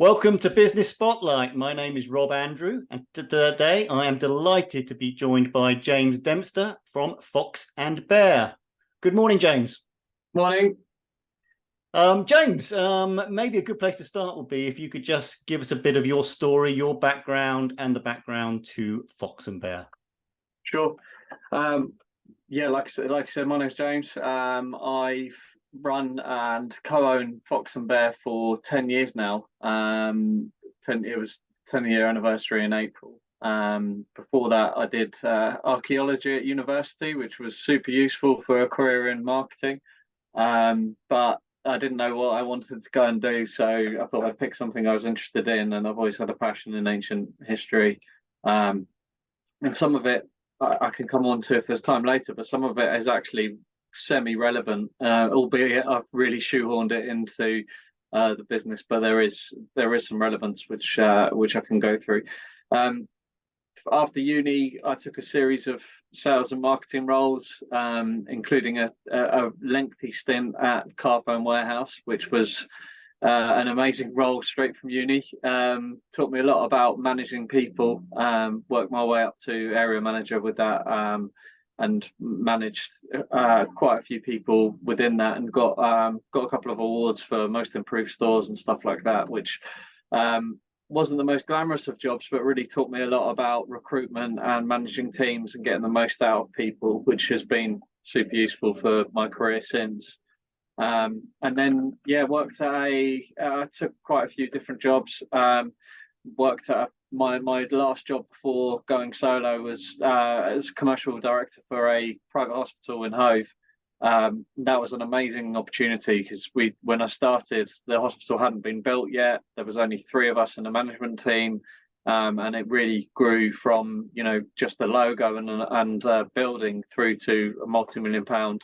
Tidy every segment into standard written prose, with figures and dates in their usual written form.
Welcome to Business Spotlight. My name is Rob Andrew, and today I am delighted to be joined by James Dempster from Fox and Bear. Good morning, James. Morning. James, maybe a good place to start would be if you could just give us a bit of your story, your background, and the background to Fox and Bear. Sure. Like I said, my name's James. I've run and co-own Fox and Bear for 10 years now. It was 10-year anniversary in April. Before that, I did archaeology at university, which was super useful for a career in marketing. But I didn't know what I wanted to go and do, so I thought I'd pick something I was interested in, and I've always had a passion in ancient history. And some of it I can come on to if there's time later, but some of it is actually semi-relevant, albeit I've really shoehorned it into the business. But there is some relevance which I can go through. After uni, I took a series of sales and marketing roles, including a lengthy stint at Carphone Warehouse, which was an amazing role straight from uni. Taught me a lot about managing people. Worked my way up to area manager with that, and managed quite a few people within that, and got a couple of awards for most improved stores and stuff like that, which wasn't the most glamorous of jobs, but really taught me a lot about recruitment and managing teams and getting the most out of people, which has been super useful for my career since. And then worked at I took quite a few different jobs. Worked at my last job before going solo was as commercial director for a private hospital in Hove. That was an amazing opportunity because when I started, the hospital hadn't been built yet. There was only 3 of us in the management team, and it really grew from just a logo and building through to a multi-million-pound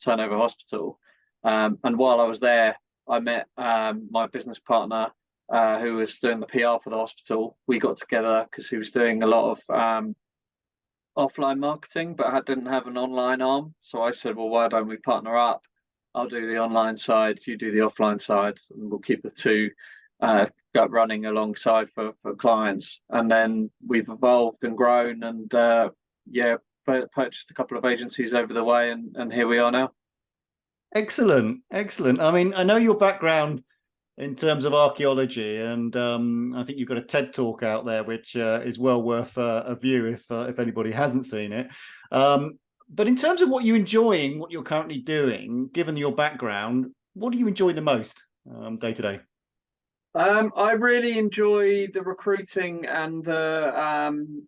turnover hospital. And while I was there, I met my business partner, who was doing the PR for the hospital. We got together because he was doing a lot of offline marketing, but didn't have an online arm. So I said, well, why don't we partner up? I'll do the online side, you do the offline side, and we'll keep the two running alongside for clients. And then we've evolved and grown, and purchased a couple of agencies over the way, and here we are now. Excellent. I mean, I know your background in terms of archaeology, and I think you've got a TED talk out there, which is well worth a view if anybody hasn't seen it. But in terms of what you enjoy and what you're currently doing, given your background, what do you enjoy the most day to day? I really enjoy the recruiting and the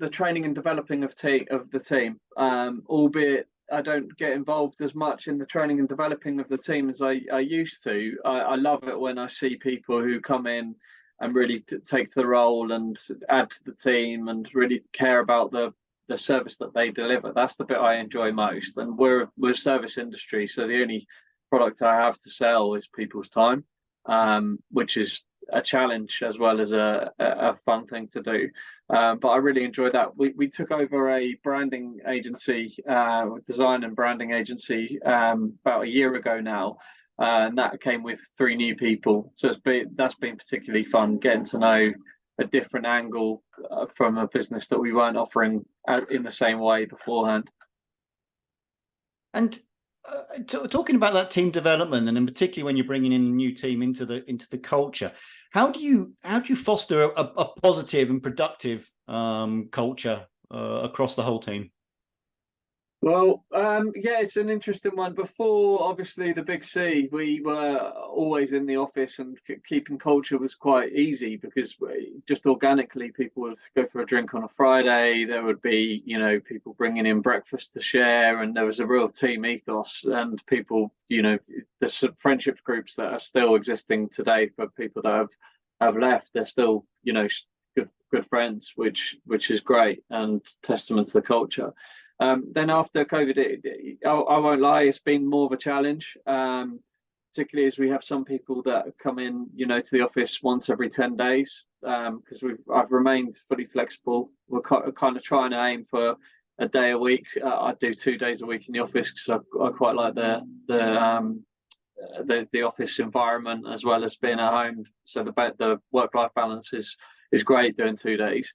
training and developing of the team, albeit I don't get involved as much in the training and developing of the team as I used to. I love it when I see people who come in and really take the role and add to the team and really care about the service that they deliver. That's the bit I enjoy most. And we're a service industry, so the only product I have to sell is people's time, which is a challenge as well as a fun thing to do. But I really enjoyed that. We took over a branding agency, design and branding agency, about a year ago now, and that came with 3 new people. So that's been particularly fun, getting to know a different angle from a business that we weren't offering in the same way beforehand. And talking about that team development, and in particularly when you're bringing in a new team into the culture, how do you foster a positive and productive culture across the whole team? Well, it's an interesting one. Before, obviously, the big C, we were always in the office, and keeping culture was quite easy because just organically people would go for a drink on a Friday. There would be, people bringing in breakfast to share, and there was a real team ethos. And people, there's friendship groups that are still existing today for people that have left. They're still, good friends, which is great and testament to the culture. Then after COVID, I won't lie, it's been more of a challenge, particularly as we have some people that come in, to the office once every 10 days, because I've remained fully flexible. We're kind of trying to aim for a day a week. I do 2 days a week in the office because I quite like the the office environment as well as being at home. So the work-life balance is great doing 2 days.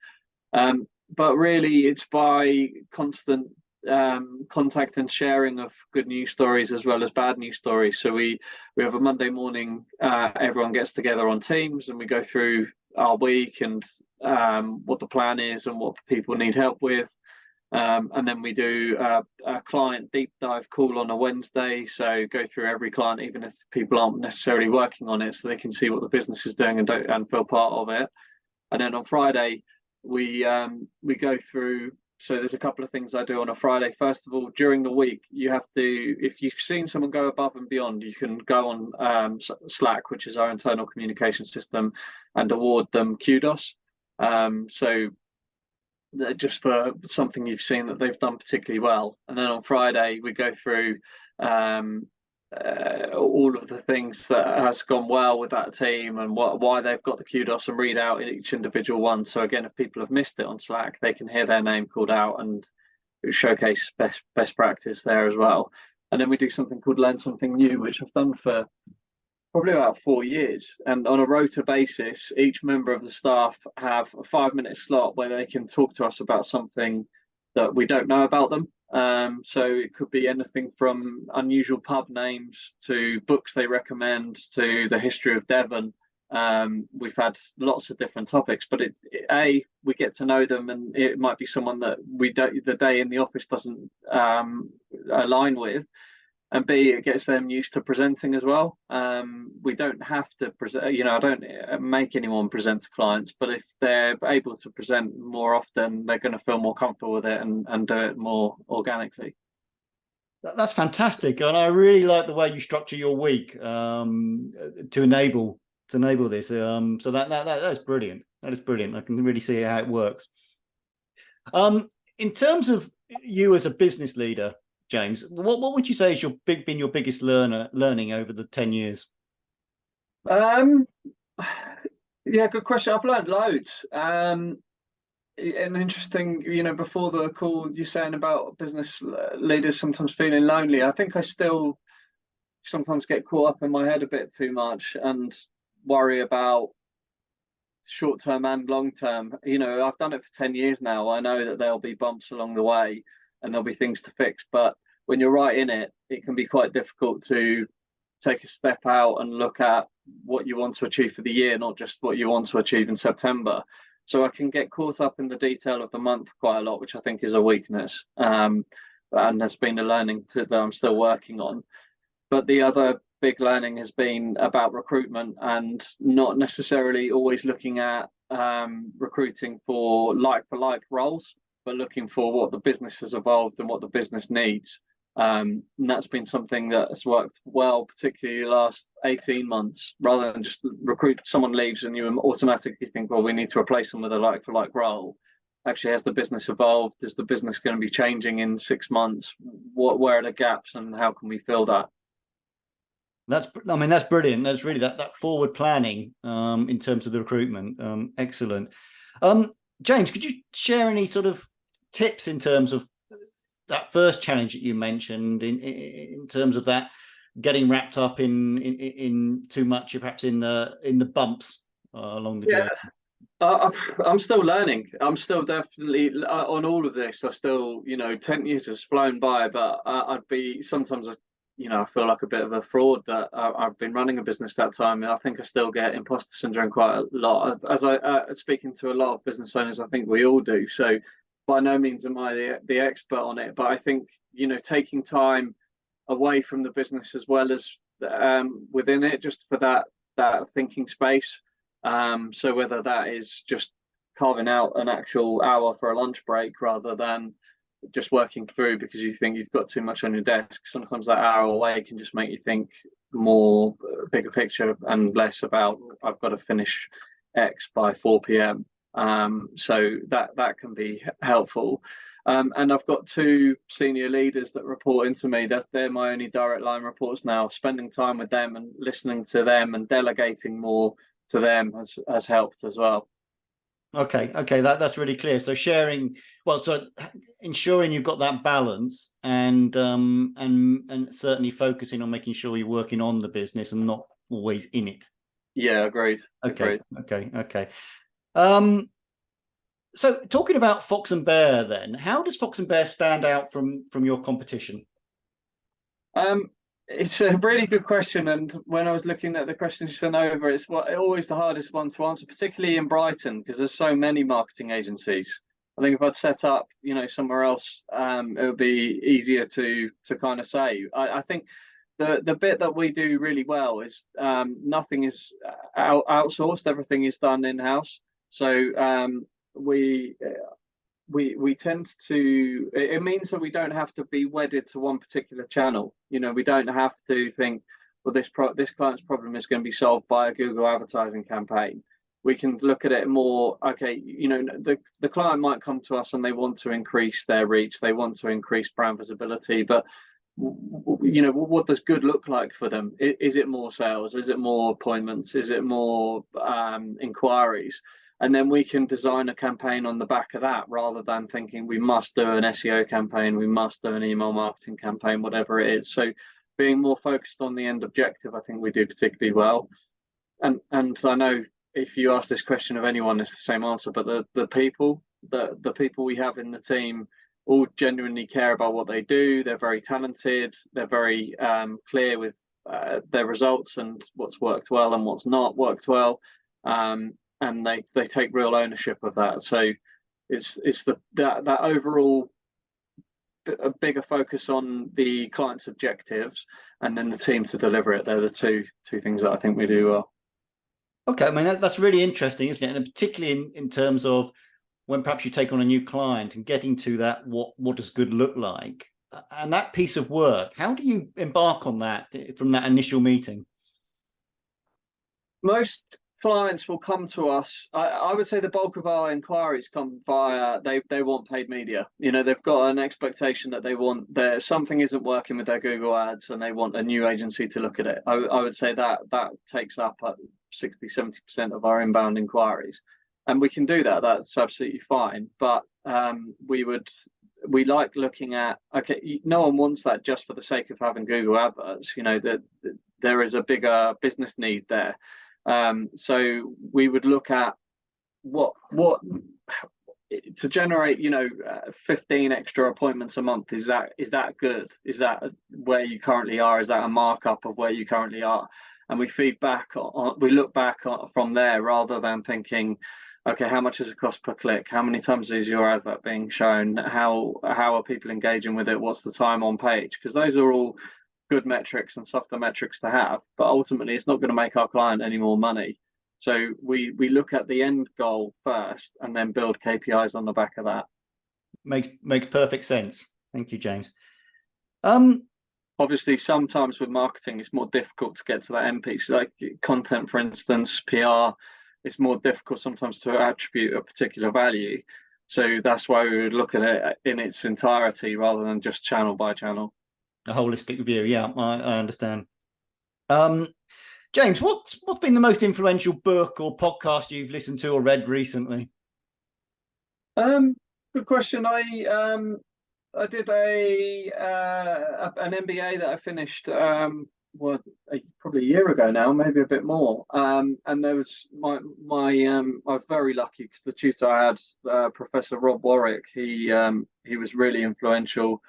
But really, it's by constant contact and sharing of good news stories as well as bad news stories. So we have a Monday morning, everyone gets together on Teams and we go through our week and what the plan is and what people need help with. And then we do a client deep dive call on a Wednesday. So go through every client, even if people aren't necessarily working on it, so they can see what the business is doing and feel part of it. And then on Friday, we go through. So there's a couple of things I do on a Friday. First of all, during the week, you have to, if you've seen someone go above and beyond, you can go on Slack, which is our internal communication system, and award them kudos. So just for something you've seen that they've done particularly well. And then on Friday, we go through all of the things that has gone well with that team and why they've got the kudos, and read out each individual one. So again, if people have missed it on Slack, they can hear their name called out and showcase best practice there as well. And then we do something called Learn Something New, which I've done for probably about 4 years. And on a rota basis, each member of the staff have a 5-minute slot where they can talk to us about something that we don't know about them. So it could be anything from unusual pub names to books they recommend to the history of Devon. We've had lots of different topics, but we get to know them, and it might be someone that the day in the office doesn't align with. And B, it gets them used to presenting as well. We don't have to present, I don't make anyone present to clients, but if they're able to present more often, they're going to feel more comfortable with it and do it more organically. That's fantastic. And I really like the way you structure your week to enable this. So that's brilliant. That is brilliant. I can really see how it works. In terms of you as a business leader, James, what would you say has been your biggest learning over the 10 years? Yeah, good question. I've learned loads. And interesting, before the call, you're saying about business leaders sometimes feeling lonely. I think I still sometimes get caught up in my head a bit too much and worry about short term and long term. I've done it for 10 years now. I know that there'll be bumps along the way and there'll be things to fix, but when you're right in it, it can be quite difficult to take a step out and look at what you want to achieve for the year, not just what you want to achieve in September. So I can get caught up in the detail of the month quite a lot, which I think is a weakness, and has been a learning that I'm still working on. But the other big learning has been about recruitment, and not necessarily always looking at recruiting for like roles, but looking for what the business has evolved and what the business needs. And that's been something that has worked well, particularly the last 18 months, rather than just recruit, someone leaves and you automatically think, well, we need to replace them with a like role. Actually, has the business evolved? Is the business going to be changing in 6 months? Where are the gaps and how can we fill that? That's brilliant. That's really that forward planning in terms of the recruitment. Excellent. James, could you share any sort of tips in terms of that first challenge that you mentioned, in terms of that getting wrapped up in too much, perhaps in the bumps along the journey? I'm still learning. I'm still definitely on all of this. I still, 10 years has flown by, but I feel like a bit of a fraud that I've been running a business that time. I think I still get imposter syndrome quite a lot. As I speaking to a lot of business owners, I think we all do. So by no means am I the expert on it, but I think, taking time away from the business as well as within it, just for that thinking space. So whether that is just carving out an actual hour for a lunch break rather than just working through because you think you've got too much on your desk. Sometimes that hour away can just make you think more bigger picture and less about I've got to finish X by 4 p.m. So that can be helpful. And I've got 2 senior leaders that report into me. They're my only direct line reports now. Spending time with them and listening to them and delegating more to them has helped as well. Okay, that's really clear. So sharing, well, so ensuring you've got that balance and certainly focusing on making sure you're working on the business and not always in it. Yeah, agreed. Okay, Agreed. okay. So talking about Fox and Bear, then, how does Fox and Bear stand out from your competition? It's a really good question, and when I was looking at the questions you sent over, it's always the hardest one to answer, particularly in Brighton, because there's so many marketing agencies. I think if I'd set up, somewhere else, it would be easier to kind of say. I think the bit that we do really well is nothing is outsourced; everything is done in house. So we we tend to, it means that we don't have to be wedded to one particular channel. We don't have to think, well, this client's problem is going to be solved by a Google advertising campaign. We can look at it more, okay, the client might come to us and they want to increase their reach, they want to increase brand visibility, but what does good look like for them? Is it more sales? Is it more appointments? Is it more inquiries? And then we can design a campaign on the back of that, rather than thinking we must do an SEO campaign, we must do an email marketing campaign, whatever it is. So being more focused on the end objective, I think we do particularly well. And I know if you ask this question of anyone, it's the same answer, but the people we have in the team all genuinely care about what they do. They're very talented. They're very clear with their results and what's worked well and what's not worked well. And they take real ownership of that. So it's that overall a bigger focus on the client's objectives and then the team to deliver it. They're the two things that I think we do well. Okay, I mean that's really interesting, isn't it? And particularly in terms of when perhaps you take on a new client and getting to that, what does good look like, and that piece of work. How do you embark on that from that initial meeting? Most clients will come to us. I would say the bulk of our inquiries come via they want paid media. They've got an expectation that they want something isn't working with their Google ads and they want a new agency to look at it. I would say that takes up 60-70% of our inbound inquiries, and we can do that. That's absolutely fine. But we like looking at, okay, no one wants that just for the sake of having Google adverts. That there is a bigger business need there. So we would look at what to generate, 15 extra appointments a month. Is that good? Is that where you currently are? Is that a markup of where you currently are? And we look back from there, rather than thinking, okay, how much does it cost per click? How many times is your advert being shown? How are people engaging with it? What's the time on page? Because those are all good metrics and softer metrics to have, but ultimately it's not going to make our client any more money. So we look at the end goal first and then build KPIs on the back of that. Makes perfect sense. Thank you, James. Obviously, sometimes with marketing, it's more difficult to get to that end piece. Like content, for instance, PR, it's more difficult sometimes to attribute a particular value. So that's why we would look at it in its entirety rather than just channel by channel. A holistic view. Yeah, I understand. James, what's been the most influential book or podcast you've listened to or read recently? Good question. I did an MBA that I finished probably a year ago now, maybe a bit more. And there was I was very lucky because the tutor I had, Professor Rob Warwick, he was really influential.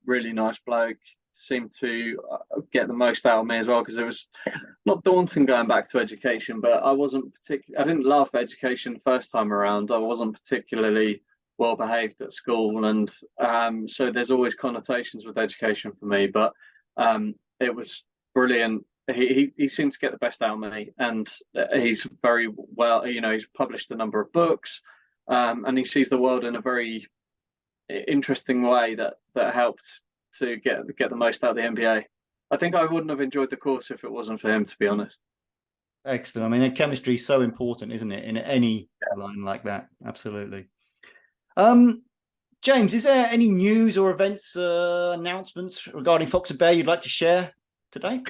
Really nice bloke, seemed to get the most out of me as well, because it was not daunting going back to education, but I didn't love education the first time around. I wasn't particularly well behaved at school, and so there's always connotations with education for me, but it was brilliant. He seemed to get the best out of me, and he's very well, he's published a number of books, and he sees the world in a very interesting way that helped to get the most out of the MBA. I think I wouldn't have enjoyed the course if it wasn't for him, to be honest. Excellent. I mean, chemistry is so important, isn't it, in any line like that? Absolutely. James, is there any news or events, announcements regarding Fox and Bear you'd like to share today?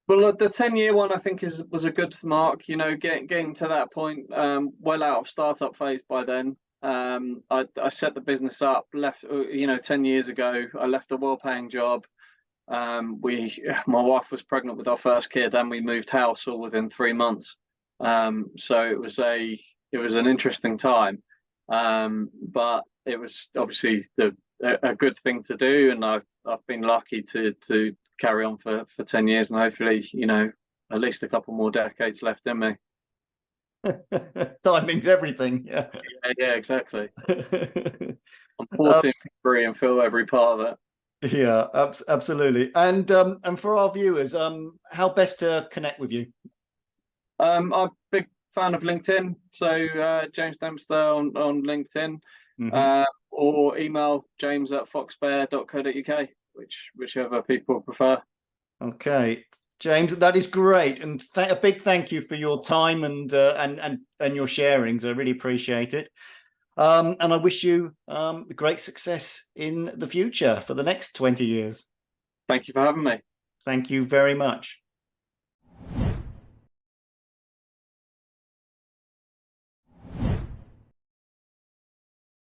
Well, the 10-year one I think was a good mark. Getting to that point, well out of startup phase by then. I set the business up, left, 10 years ago. I left a well-paying job. My wife was pregnant with our first kid, and we moved house all within 3 months. So it was an interesting time, but it was obviously a good thing to do, and I've been lucky to carry on for 10 years, and hopefully, at least a couple more decades left in me. Timing's everything. Yeah. Yeah, exactly. I'm Um, 14 free and feel every part of it. yeah, absolutely. And for our viewers, how best to connect with you? I'm a big fan of LinkedIn, so James Dempster on LinkedIn, Hmm. or email james@foxbear.co.uk, whichever people prefer. Okay, James, that is great, and a big thank you for your time and your sharings. I really appreciate it. And I wish you great success in the future for the next 20 years. Thank you for having me. Thank you very much.